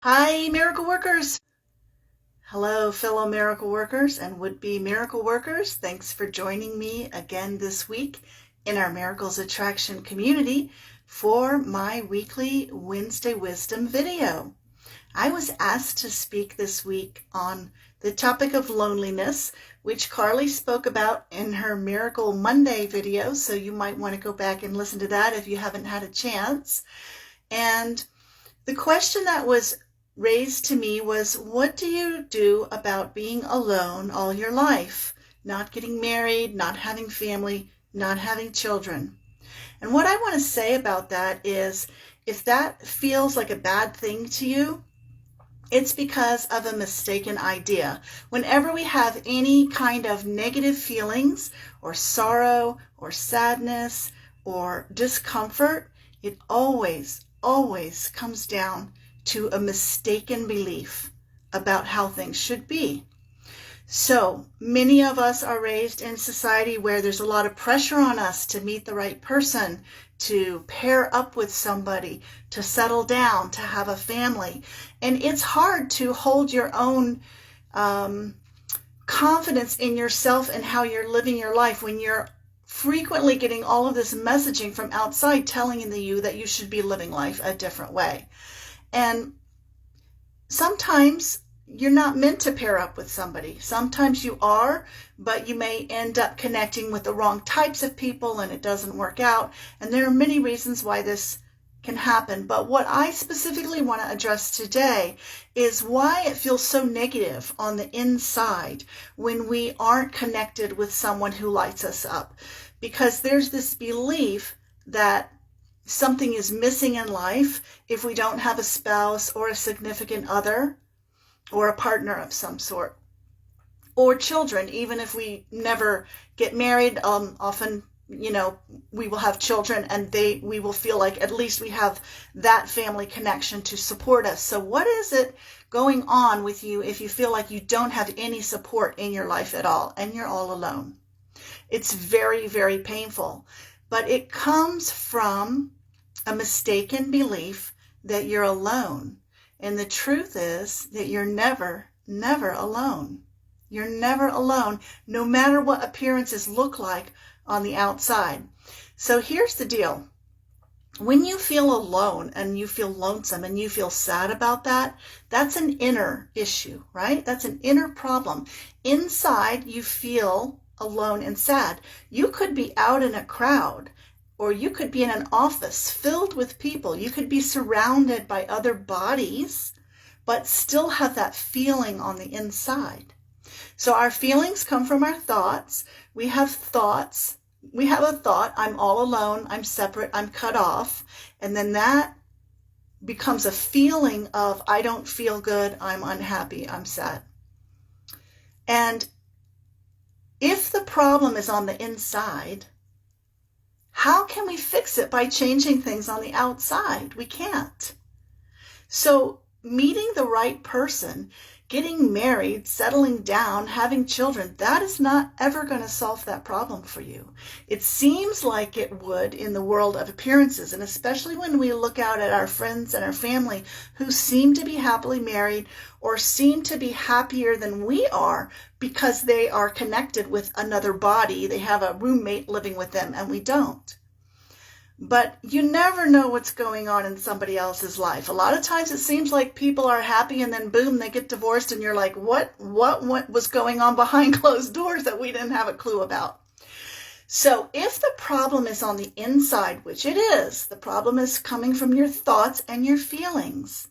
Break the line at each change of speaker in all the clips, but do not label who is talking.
Hi, miracle workers. Hello, fellow miracle workers and would-be miracle workers. Thanks for joining me again this week in our Miracles Attraction community for my weekly Wednesday Wisdom video. I was asked to speak this week on the topic of loneliness, which Carly spoke about in her Miracle Monday video, so you might want to go back and listen to that if you haven't had a chance. And the question that was raised to me was, what do you do about being alone all your life? Not getting married, not having family, not having children. And what I want to say about that is, if that feels like a bad thing to you, it's because of a mistaken idea. Whenever we have any kind of negative feelings or sorrow or sadness or discomfort, it always comes down to a mistaken belief about how things should be. So many of us are raised in society where there's a lot of pressure on us to meet the right person, to pair up with somebody, to settle down, to have a family. And it's hard to hold your own confidence in yourself and how you're living your life when you're frequently getting all of this messaging from outside telling you that you should be living life a different way. And sometimes you're not meant to pair up with somebody. Sometimes you are, but you may end up connecting with the wrong types of people and it doesn't work out. And there are many reasons why this can happen. But what I specifically want to address today is why it feels so negative on the inside when we aren't connected with someone who lights us up. Because there's this belief that something is missing in life if we don't have a spouse or a significant other or a partner of some sort, or children. Even if we never get married, often we will have children, and we will feel like at least we have that family connection to support us. So what is it going on with you if you feel like you don't have any support in your life at all and you're all alone? It's very, very painful, but it comes from a mistaken belief that you're alone. And the truth is that you're never alone. You're never alone, no matter what appearances look like on the outside. So here's the deal. When you feel alone and you feel lonesome and you feel sad about that, that's an inner issue, right? That's an inner problem. Inside, you feel alone and sad. You could be out in a crowd, or you could be in an office filled with people. You could be surrounded by other bodies, but still have that feeling on the inside. So our feelings come from our thoughts. We have thoughts. We have a thought, I'm all alone, I'm separate, I'm cut off. And then that becomes a feeling of, I don't feel good, I'm unhappy, I'm sad. And if the problem is on the inside, how can we fix it by changing things on the outside? We can't. So meeting the right person, getting married, settling down, having children, that is not ever going to solve that problem for you. It seems like it would in the world of appearances, and especially when we look out at our friends and our family who seem to be happily married or seem to be happier than we are because they are connected with another body. They have a roommate living with them and we don't. But you never know what's going on in somebody else's life. A lot of times it seems like people are happy and then boom, they get divorced and you're like, what was going on behind closed doors that we didn't have a clue about? So if the problem is on the inside, which it is, the problem is coming from your thoughts and your feelings.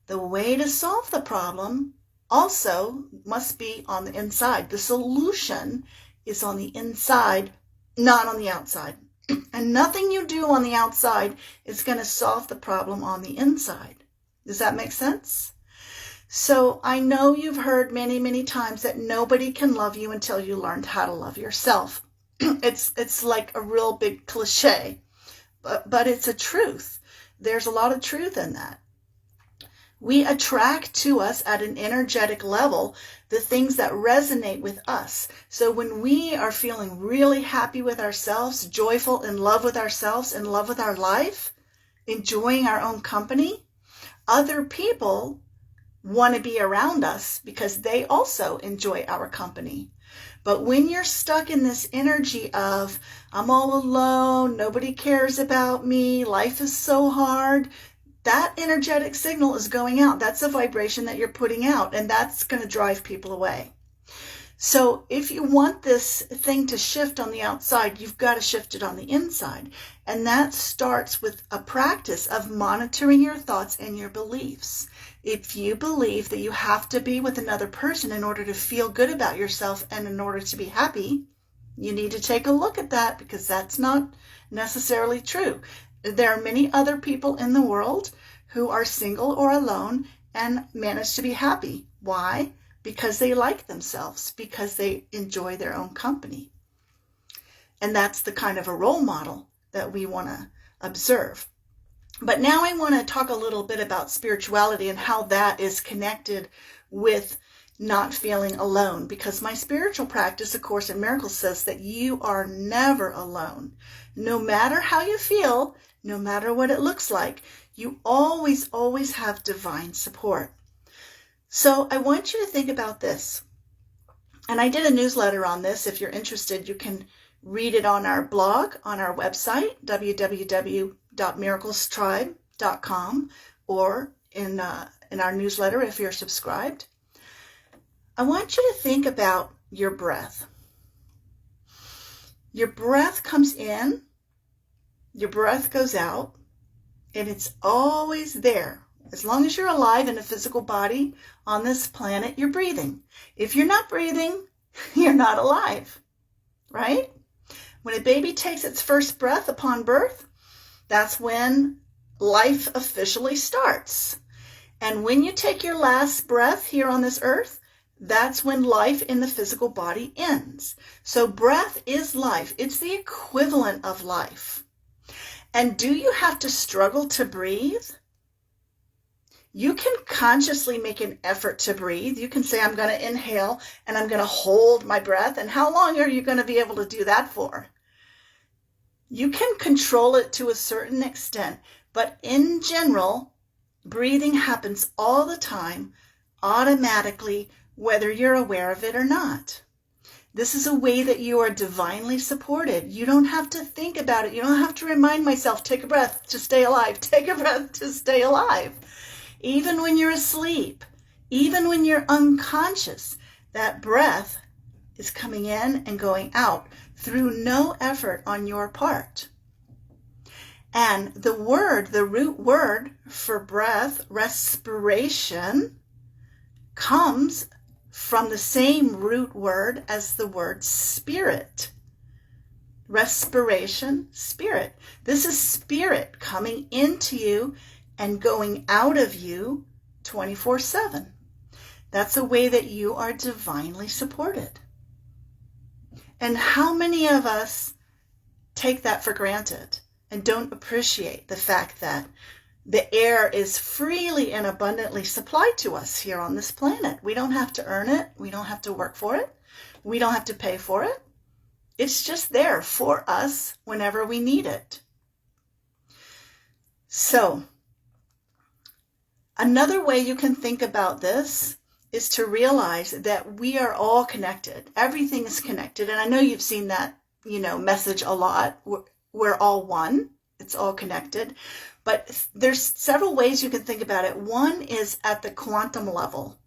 The way to solve the problem also must be on the inside. The solution is on the inside, not on the outside. And nothing you do on the outside is going to solve the problem on the inside. Does that make sense? So I know you've heard many times that nobody can love you until you learned how to love yourself. It's like a real big cliche, but it's a truth. There's a lot of truth in that. We attract to us at an energetic level the things that resonate with us. So when we are feeling really happy with ourselves, joyful, in love with ourselves, in love with our life, enjoying our own company, Other people want to be around us because they also enjoy our company. But when you're stuck in this energy of, I'm all alone, nobody cares about me, life is so hard, that energetic signal is going out. That's a vibration that you're putting out, and that's going to drive people away. So if you want this thing to shift on the outside, you've got to shift it on the inside. And that starts with a practice of monitoring your thoughts and your beliefs. If you believe that you have to be with another person in order to feel good about yourself and in order to be happy, you need to take a look at that, because that's not necessarily true. There are many other people in the world who are single or alone and manage to be happy. Why? Because they like themselves, because they enjoy their own company. And that's the kind of a role model that we want to observe. But now I want to talk a little bit about spirituality and how that is connected with not feeling alone, because my spiritual practice, A Course in Miracles, says that you are never alone. No matter how you feel, no matter what it looks like, you always have divine support. So I want you to think about this. And I did a newsletter on this. If you're interested, you can read it on our blog, on our website, www.miraclestribe.com, or in our newsletter if you're subscribed. I want you to think about your breath. Your breath comes in, your breath goes out, and it's always there. As long as you're alive in a physical body on this planet, you're breathing. If you're not breathing, you're not alive, right? When a baby takes its first breath upon birth, that's when life officially starts. And when you take your last breath here on this earth, that's when life in the physical body ends. So breath is life. It's the equivalent of life. And do you have to struggle to breathe? You can consciously make an effort to breathe. You can say, I'm going to inhale and I'm going to hold my breath. And how long are you going to be able to do that for? You can control it to a certain extent, but in general, breathing happens all the time, automatically, whether you're aware of it or not. This is a way that you are divinely supported. You don't have to think about it. You don't have to remind myself, take a breath to stay alive. Take a breath to stay alive. Even when you're asleep, even when you're unconscious, that breath is coming in and going out through no effort on your part. And the root word for breath, respiration, comes from the same root word as the word spirit. Respiration, spirit. This is spirit coming into you and going out of you 24/7. That's a way that you are divinely supported. And how many of us take that for granted and don't appreciate the fact that the air is freely and abundantly supplied to us here on this planet? We don't have to earn it. We don't have to work for it. We don't have to pay for it. It's just there for us whenever we need it. So, another way you can think about this is to realize that we are all connected. Everything is connected. And I know you've seen that, message a lot. We're all one. It's all connected. But there's several ways you can think about it. One is at the quantum level,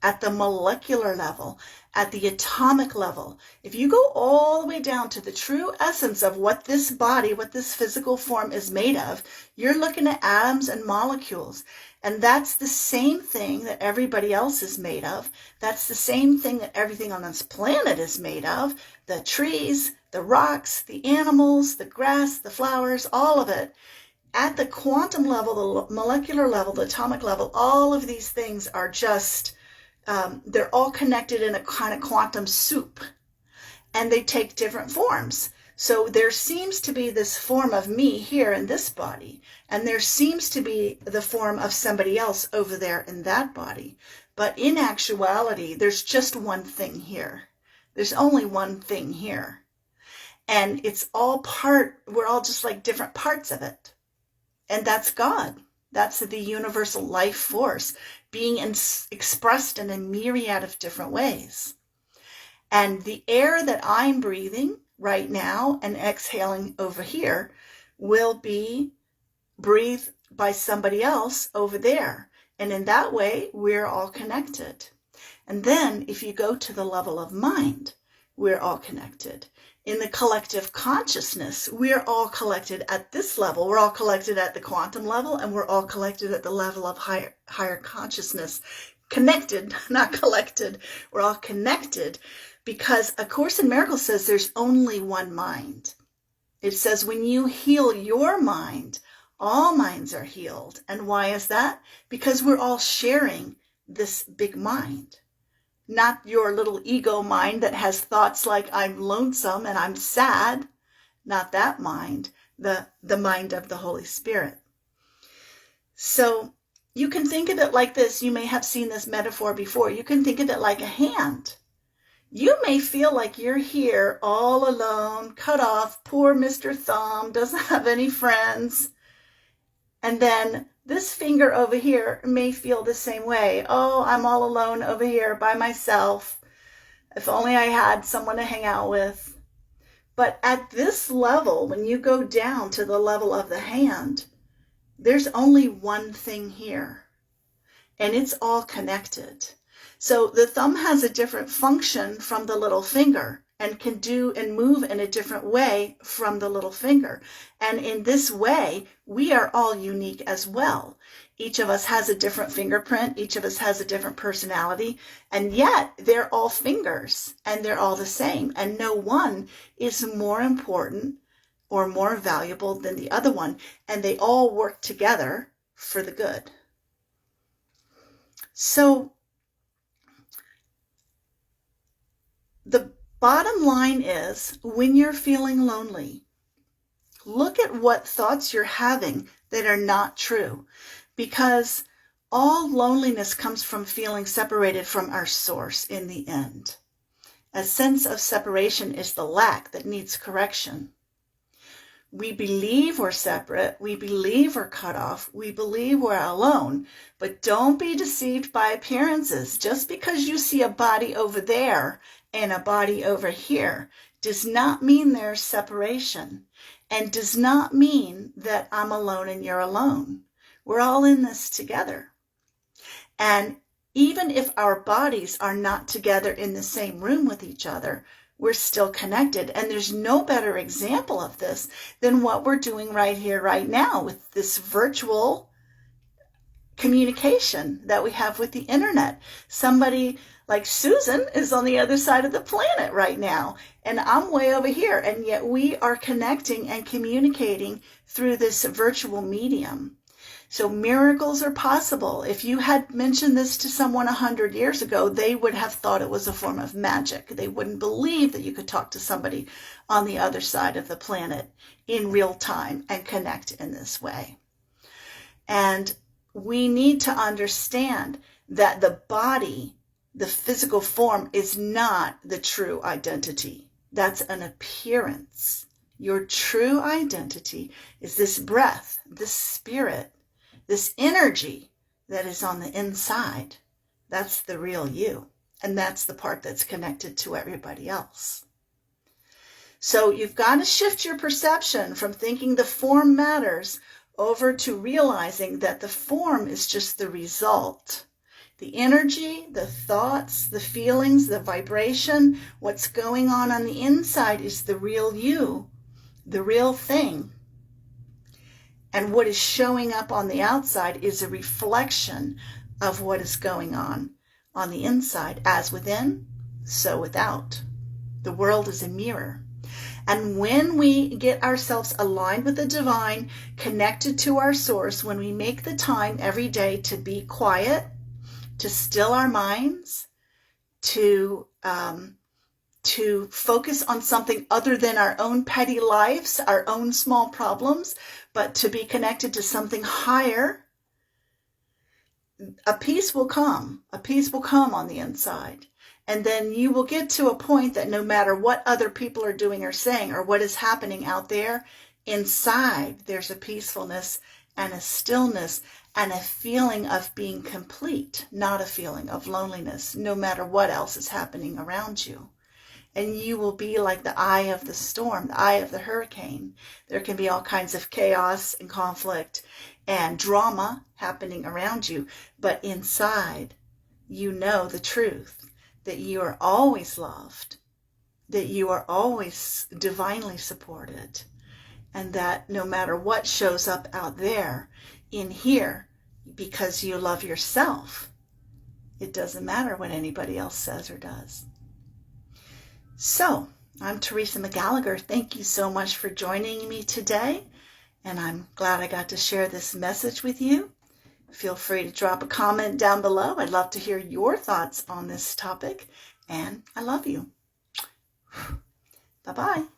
at the molecular level, at the atomic level. If you go all the way down to the true essence of what this body, what this physical form is made of, you're looking at atoms and molecules. And that's the same thing that everybody else is made of. That's the same thing that everything on this planet is made of. The trees, the rocks, the animals, the grass, the flowers, all of it. At the quantum level, the molecular level, the atomic level, all of these things are just, they're all connected in a kind of quantum soup. And they take different forms. So there seems to be this form of me here in this body, and there seems to be the form of somebody else over there in that body. But in actuality, there's just one thing here. There's only one thing here. And it's all we're all just like different parts of it. And that's God. That's the universal life force being expressed in a myriad of different ways. And the air that I'm breathing right now and exhaling over here will be breathed by somebody else over there. And in that way, we're all connected. And then if you go to the level of mind, we're all connected. In the collective consciousness, we're all collected at this level. We're all collected at the quantum level, and we're all collected at the level of higher consciousness. Connected, not collected. We're all connected because A Course in Miracles says there's only one mind. It says when you heal your mind, all minds are healed. And why is that? Because we're all sharing this big mind. Not your little ego mind that has thoughts like I'm lonesome and I'm sad. Not that mind, the mind of the Holy Spirit. So you can think of it like this. You may have seen this metaphor before. You can think of it like a hand. You may feel like you're here all alone, cut off, poor Mr. Thumb, doesn't have any friends. And then this finger over here may feel the same way. Oh, I'm all alone over here by myself. If only I had someone to hang out with. But at this level, when you go down to the level of the hand, there's only one thing here. And it's all connected. So the thumb has a different function from the little finger and can do and move in a different way from the little finger. And in this way, we are all unique as well. Each of us has a different fingerprint. Each of us has a different personality. And yet they're all fingers and they're all the same. And no one is more important or more valuable than the other one. And they all work together for the good. So the bottom line is, when you're feeling lonely, look at what thoughts you're having that are not true, because all loneliness comes from feeling separated from our source in the end. A sense of separation is the lack that needs correction. We believe we're separate, we believe we're cut off, we believe we're alone, but don't be deceived by appearances. Just because you see a body over there and a body over here does not mean there's separation, and does not mean that I'm alone and you're alone. We're all in this together. And even if our bodies are not together in the same room with each other, we're still connected. And there's no better example of this than what we're doing right here, right now, with this virtual communication that we have with the internet. Somebody like Susan is on the other side of the planet right now, and I'm way over here, and yet we are connecting and communicating through this virtual medium. So miracles are possible. If you had mentioned this to someone 100 years ago, they would have thought it was a form of magic. They wouldn't believe that you could talk to somebody on the other side of the planet in real time and connect in this way. And we need to understand that the body, the physical form, is not the true identity. That's an appearance. Your true identity is this breath, this spirit, this energy that is on the inside. That's the real you. And that's the part that's connected to everybody else. So you've got to shift your perception from thinking the form matters over to realizing that the form is just the result. The energy, the thoughts, the feelings, the vibration, what's going on the inside is the real you, the real thing. And what is showing up on the outside is a reflection of what is going on the inside. As within, so without. The world is a mirror. And when we get ourselves aligned with the divine, connected to our source, when we make the time every day to be quiet, to still our minds, to focus on something other than our own petty lives, our own small problems, but to be connected to something higher, a peace will come. A peace will come on the inside. And then you will get to a point that no matter what other people are doing or saying or what is happening out there, inside there's a peacefulness and a stillness and a feeling of being complete, not a feeling of loneliness, no matter what else is happening around you. And you will be like the eye of the storm, the eye of the hurricane. There can be all kinds of chaos and conflict and drama happening around you, but inside, you know the truth, that you are always loved, that you are always divinely supported, and that no matter what shows up out there, in here, because you love yourself, it doesn't matter what anybody else says or does. So, I'm Teresa McGallagher. Thank you so much for joining me today, and I'm glad I got to share this message with you. Feel free to drop a comment down below. I'd love to hear your thoughts on this topic, and I love you. Bye-bye.